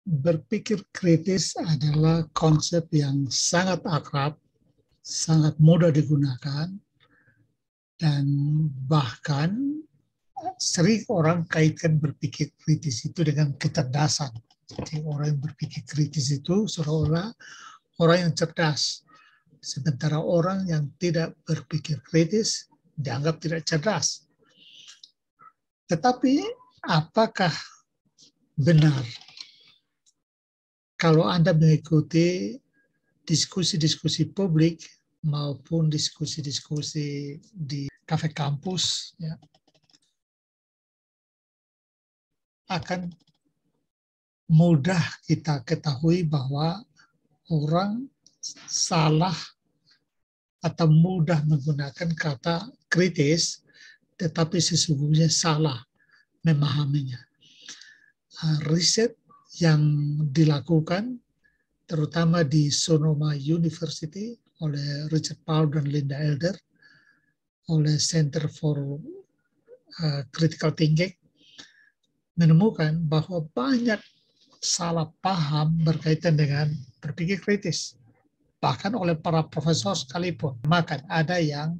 Berpikir kritis adalah konsep yang sangat akrab, sangat mudah digunakan, dan bahkan sering orang kaitkan berpikir kritis itu dengan kecerdasan. Jadi orang yang berpikir kritis itu seolah-olah orang yang cerdas, sementara orang yang tidak berpikir kritis dianggap tidak cerdas. Tetapi apakah benar? Kalau Anda mengikuti diskusi-diskusi publik maupun diskusi-diskusi di kafe kampus, ya, akan mudah kita ketahui bahwa orang salah atau mudah menggunakan kata kritis, tetapi sesungguhnya salah memahaminya. Riset yang dilakukan terutama di Sonoma University oleh Richard Powell dan Linda Elder, oleh Center for Critical Thinking, menemukan bahwa banyak salah paham berkaitan dengan berpikir kritis. Bahkan oleh para profesor sekalipun. Maka ada yang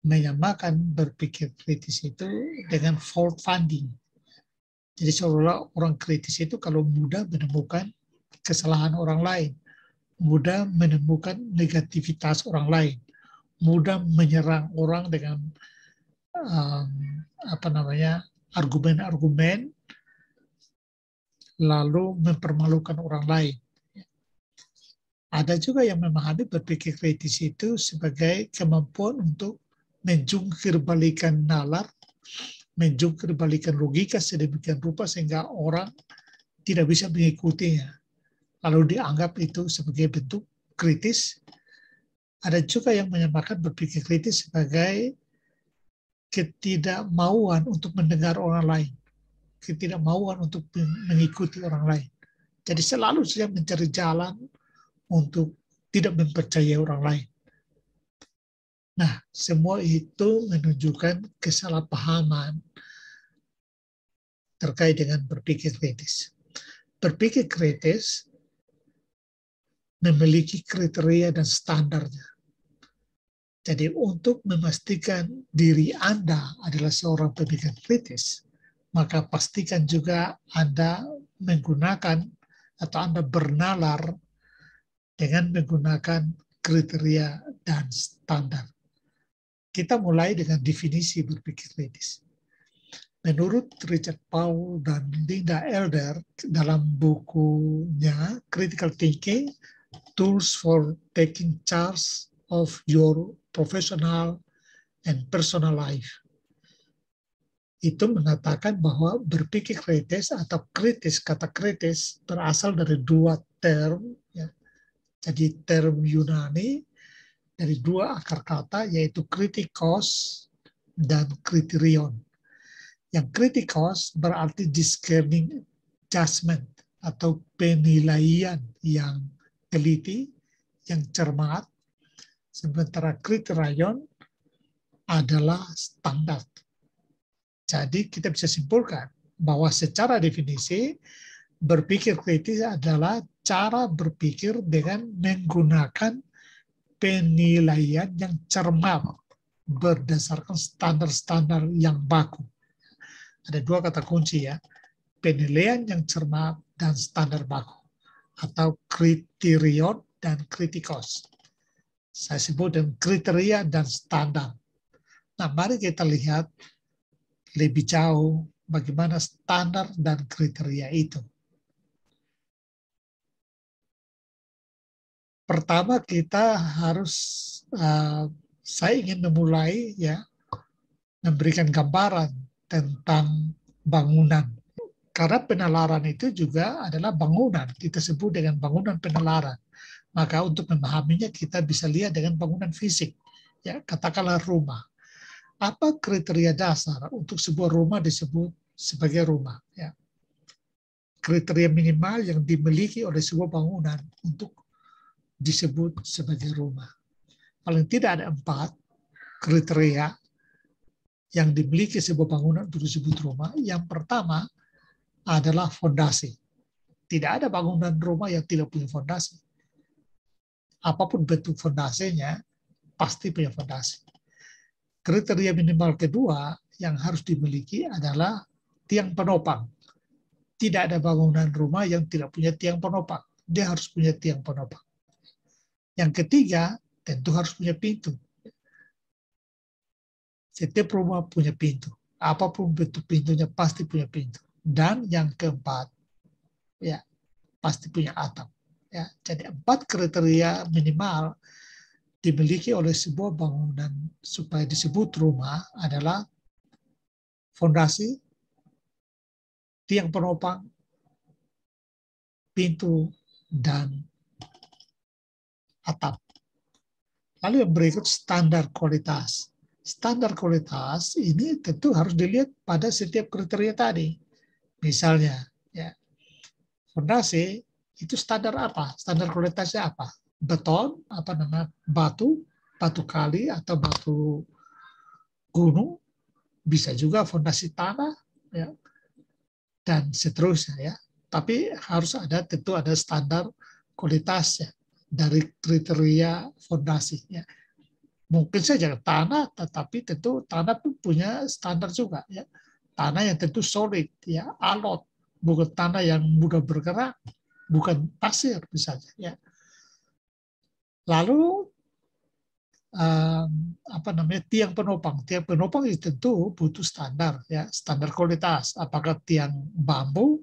menyamakan berpikir kritis itu dengan fault finding. Jadi seolah-olah orang kritis itu kalau mudah menemukan kesalahan orang lain, mudah menemukan negativitas orang lain, mudah menyerang orang dengan argumen-argumen, lalu mempermalukan orang lain. Ada juga yang memahami berpikir kritis itu sebagai kemampuan untuk menjungkir-balikan nalar, menjungkir-balikan logika sedemikian rupa sehingga orang tidak bisa mengikutinya. Lalu dianggap itu sebagai bentuk kritis. Ada juga yang menyamakan berpikir kritis sebagai ketidakmauan untuk mendengar orang lain, ketidakmauan untuk mengikuti orang lain. Jadi selalu saya mencari jalan untuk tidak mempercayai orang lain. Nah, semua itu menunjukkan kesalahpahaman terkait dengan berpikir kritis. Berpikir kritis memiliki kriteria dan standarnya. Jadi untuk memastikan diri Anda adalah seorang pemikir kritis, maka pastikan juga Anda menggunakan atau Anda bernalar dengan menggunakan kriteria dan standar. Kita mulai dengan definisi berpikir kritis. Menurut Richard Powell dan Linda Elder dalam bukunya Critical Thinking, Tools for Taking Charge of Your Professional and Personal Life, itu mengatakan bahwa berpikir kritis atau kritis, kata kritis berasal dari dua term, ya. Jadi term Yunani dari dua akar kata, yaitu kritikos dan kriterion. Yang kritikos berarti discerning judgment atau penilaian yang teliti, yang cermat, sementara kriterion adalah standar. Jadi kita bisa simpulkan bahwa secara definisi berpikir kritis adalah cara berpikir dengan menggunakan penilaian yang cermat berdasarkan standar-standar yang baku. Ada dua kata kunci ya, penilaian yang cermat dan standar baku, atau kriterion dan kritikos. Saya sebut dengan kriteria dan standar. Nah, mari kita lihat lebih jauh bagaimana standar dan kriteria itu. Pertama kita harus, saya ingin memulai ya, memberikan gambaran tentang bangunan. Karena penalaran itu juga adalah bangunan, kita sebut dengan bangunan penalaran. Maka untuk memahaminya kita bisa lihat dengan bangunan fisik, ya katakanlah rumah. Apa kriteria dasar untuk sebuah rumah disebut sebagai rumah? Ya. Kriteria minimal yang dimiliki oleh sebuah bangunan untuk disebut sebagai rumah. Paling tidak ada 4 kriteria yang dimiliki sebuah bangunan untuk disebut rumah. Yang pertama adalah fondasi. Tidak ada bangunan rumah yang tidak punya fondasi. Apapun bentuk fondasinya, pasti punya fondasi. Kriteria minimal kedua yang harus dimiliki adalah tiang penopang. Tidak ada bangunan rumah yang tidak punya tiang penopang. Dia harus punya tiang penopang. Yang ketiga, tentu harus punya pintu. Setiap rumah punya pintu. Apapun bentuk pintunya pasti punya pintu. Dan yang keempat, ya pasti punya atap. Ya, jadi 4 kriteria minimal dimiliki oleh sebuah bangunan supaya disebut rumah adalah fondasi, tiang penopang, pintu, dan atap. Lalu yang berikut standar kualitas. Standar kualitas ini tentu harus dilihat pada setiap kriteria tadi. Misalnya, ya, fondasi itu standar apa? Standar kualitasnya apa? Beton, batu kali atau batu gunung, bisa juga fondasi tanah, ya, dan seterusnya, ya. Tapi harus tentu ada standar kualitasnya dari kriteria fondasinya. Mungkin saja tanah, tetapi tentu tanah pun punya standar juga, ya. Tanah yang tentu solid, ya, alot, bukan tanah yang mudah bergerak, bukan pasir misalnya, ya. Lalu tiang penopang. Tiang penopang itu tentu butuh standar, ya, standar kualitas. Apakah tiang bambu,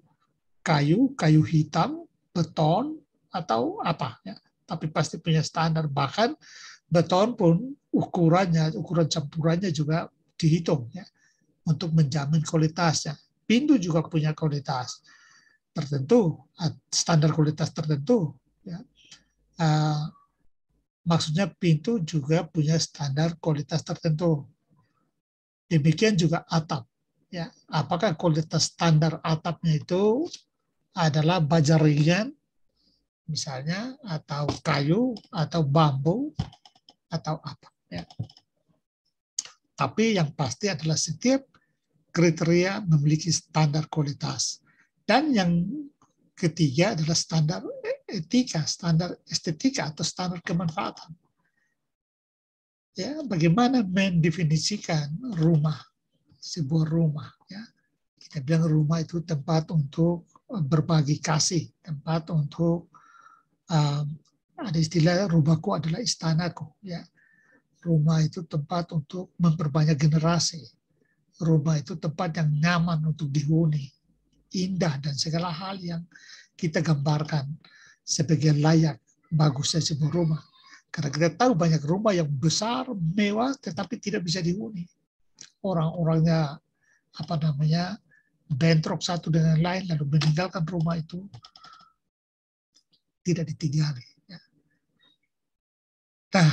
kayu hitam, beton, atau apa, ya. Tapi pasti punya standar. Bahkan beton pun ukuran campurannya juga dihitung, ya, untuk menjamin kualitasnya. Pintu juga punya kualitas tertentu, standar kualitas tertentu, ya. Maksudnya pintu juga punya standar kualitas tertentu. Demikian juga atap. Ya, apakah kualitas standar atapnya itu adalah baja ringan, misalnya, atau kayu, atau bambu, atau apa. Ya. Tapi yang pasti adalah setiap kriteria memiliki standar kualitas. Dan yang ketiga adalah standar etika, standar estetika, atau standar kemanfaatan. Ya, bagaimana mendefinisikan rumah, sebuah rumah, ya. Kita bilang rumah itu tempat untuk berbagi kasih, tempat untuk ada istilah rumahku adalah istanaku, ya. Rumah itu tempat untuk memperbanyak generasi. Rumah itu tempat yang nyaman untuk dihuni, indah, dan segala hal yang kita gambarkan sebagai layak bagusnya sebuah rumah. Karena kita tahu banyak rumah yang besar, mewah, tetapi tidak bisa dihuni. Orang-orangnya bentrok satu dengan lain, lalu meninggalkan rumah itu tidak ditinggali. Nah,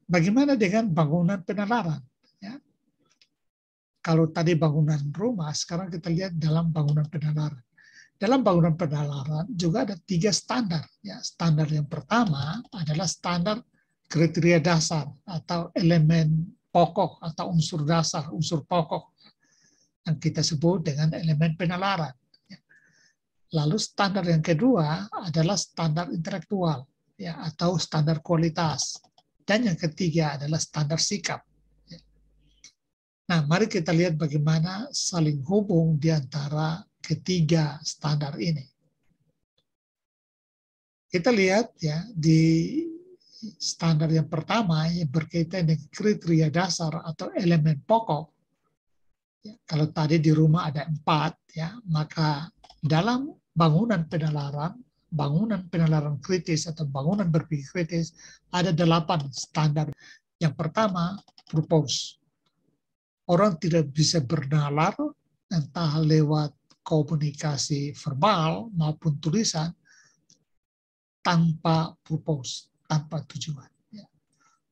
bagaimana dengan bangunan penalaran? Ya. Kalau tadi bangunan rumah, sekarang kita lihat dalam bangunan penalaran. Dalam bangunan penalaran juga ada 3 standar. Ya, standar yang pertama adalah standar kriteria dasar atau elemen pokok atau unsur dasar, unsur pokok yang kita sebut dengan elemen penalaran. Lalu standar yang kedua adalah standar intelektual, ya, atau standar kualitas. Dan yang ketiga adalah standar sikap. Nah, mari kita lihat bagaimana saling hubung di antara ketiga standar ini. Kita lihat, ya, di standar yang pertama yang berkaitan dengan kriteria dasar atau elemen pokok. Ya, kalau tadi di rumah ada 4, ya, maka dalam bangunan penalaran kritis atau bangunan berpikir kritis ada 8 standar. Yang pertama, purpose. Orang tidak bisa bernalar entah lewat komunikasi verbal maupun tulisan tanpa purpose, tanpa tujuan.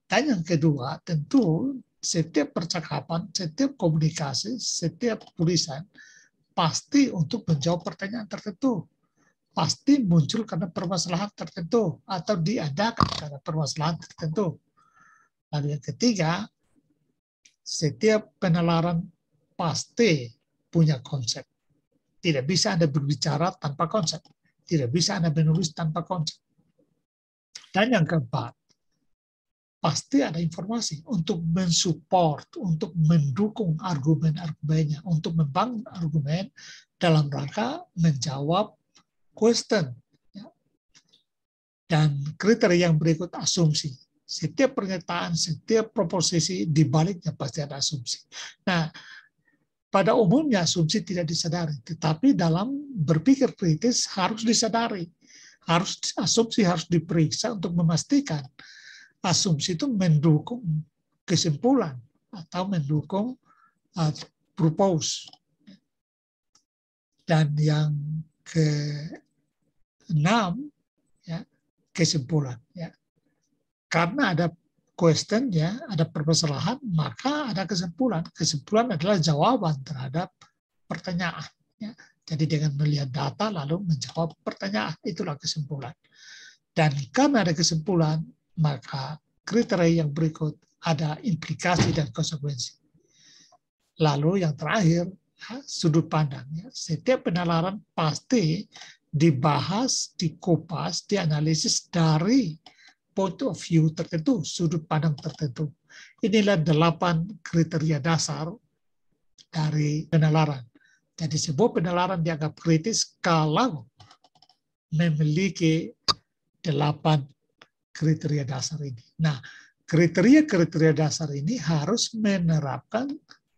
Dan yang kedua, tentu setiap percakapan, setiap komunikasi, setiap tulisan pasti untuk menjawab pertanyaan tertentu. Pasti muncul karena permasalahan tertentu atau diadakan karena permasalahan tertentu. Lalu yang ketiga, setiap penalaran pasti punya konsep. Tidak bisa Anda berbicara tanpa konsep. Tidak bisa Anda menulis tanpa konsep. Dan yang keempat, pasti ada informasi untuk mensupport, untuk mendukung argumen-argumennya, untuk membangun argumen dalam rangka menjawab question. Dan kriteria yang berikut asumsi. Setiap pernyataan, setiap proposisi di baliknya pasti ada asumsi. Nah, pada umumnya asumsi tidak disadari, tetapi dalam berpikir kritis harus disadari. Asumsi harus diperiksa untuk memastikan asumsi itu mendukung kesimpulan atau mendukung propose. Dan yang keenam, ya, kesimpulan. Ya. Karena ada question, ya, ada permasalahan, maka ada kesimpulan. Kesimpulan adalah jawaban terhadap pertanyaan. Ya. Jadi dengan melihat data lalu menjawab pertanyaan, itulah kesimpulan. Dan karena ada kesimpulan, maka kriteria yang berikut ada implikasi dan konsekuensi. Lalu yang terakhir, sudut pandang. Ya. Setiap penalaran pasti dibahas, dikupas, dianalisis dari point of view tertentu, sudut pandang tertentu. Inilah 8 kriteria dasar dari penalaran. Jadi sebuah penalaran dianggap kritis kalau memiliki 8 kriteria dasar ini. Nah, kriteria-kriteria dasar ini harus menerapkan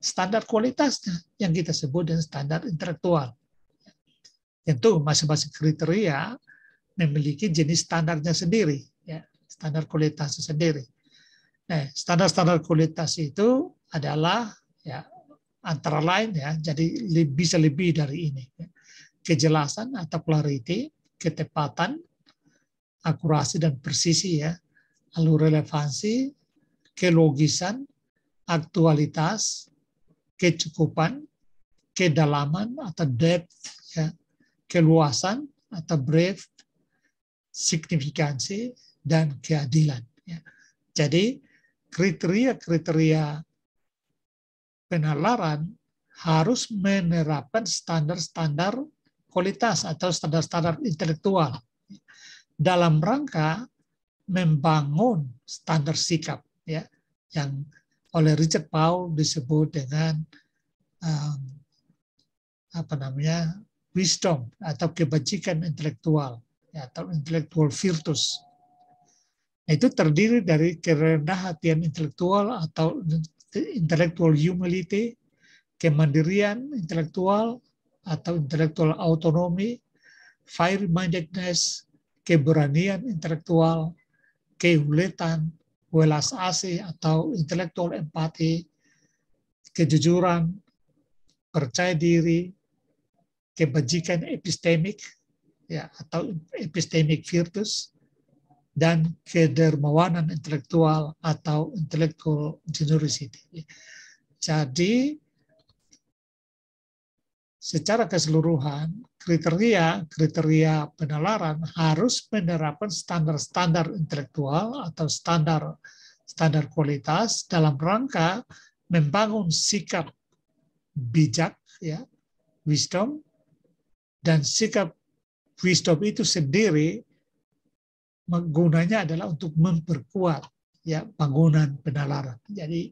standar kualitasnya yang kita sebut dengan standar intelektual. Tentu masing-masing kriteria memiliki jenis standarnya sendiri, ya, standar kualitasnya sendiri. Nah, standar-standar kualitas itu adalah, ya, antara lain, ya, jadi bisa lebih dari ini. Ya. Kejelasan atau clarity, ketepatan, akurasi dan presisi, ya, lalu relevansi, kelogisan, aktualitas, kecukupan, kedalaman atau depth, ya, keluasan atau breadth, signifikansi, dan keadilan. Ya. Jadi kriteria-kriteria penalaran harus menerapkan standar-standar kualitas atau standar-standar intelektual dalam rangka membangun standar sikap, ya, yang oleh Richard Paul disebut dengan wisdom atau kebajikan intelektual, ya, atau intellectual virtus. Itu terdiri dari kerendahan hatian intelektual atau intellectual humility, kemandirian intelektual atau intellectual autonomy, fire-mindedness, keberanian intelektual, keuletan, welas asih atau intellectual empati, kejujuran, percaya diri, kebajikan epistemik, ya, atau epistemic virtus, dan kedermawanan intelektual atau intellectual generosity. Jadi secara keseluruhan kriteria penalaran harus menerapkan standar-standar intelektual atau standar kualitas dalam rangka membangun sikap bijak, ya, wisdom, dan sikap wisdom itu sendiri gunanya adalah untuk memperkuat, ya, bangunan penalaran. Jadi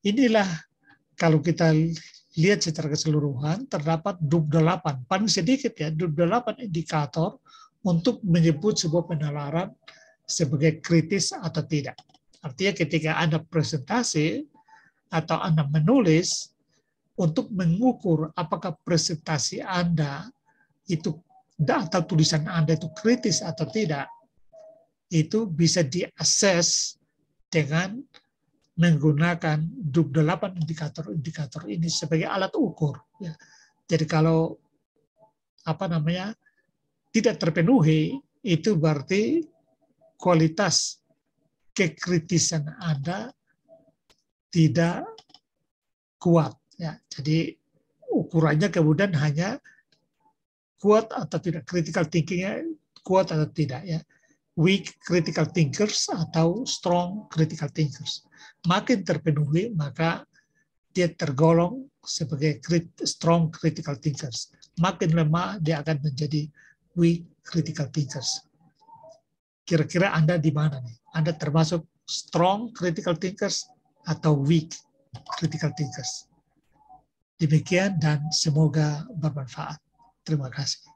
inilah kalau kita lihat secara keseluruhan terdapat 28, paling sedikit, ya, 28 indikator untuk menyebut sebuah penalaran sebagai kritis atau tidak. Artinya ketika Anda presentasi atau Anda menulis, untuk mengukur apakah presentasi Anda itu atau tulisan Anda itu kritis atau tidak, itu bisa diakses dengan menggunakan 28 indikator ini sebagai alat ukur. Ya. Jadi kalau tidak terpenuhi, itu berarti kualitas kekritisan Anda tidak kuat. Ya. Jadi ukurannya kemudian hanya kuat atau tidak, critical thinkingnya kuat atau tidak, ya. Weak critical thinkers atau strong critical thinkers. Makin terpenuhi, maka dia tergolong sebagai strong critical thinkers. makin lemah dia akan menjadi weak critical thinkers. Kira-kira Anda di mana nih? Anda termasuk strong critical thinkers atau weak critical thinkers? Demikian dan semoga bermanfaat. Terima kasih.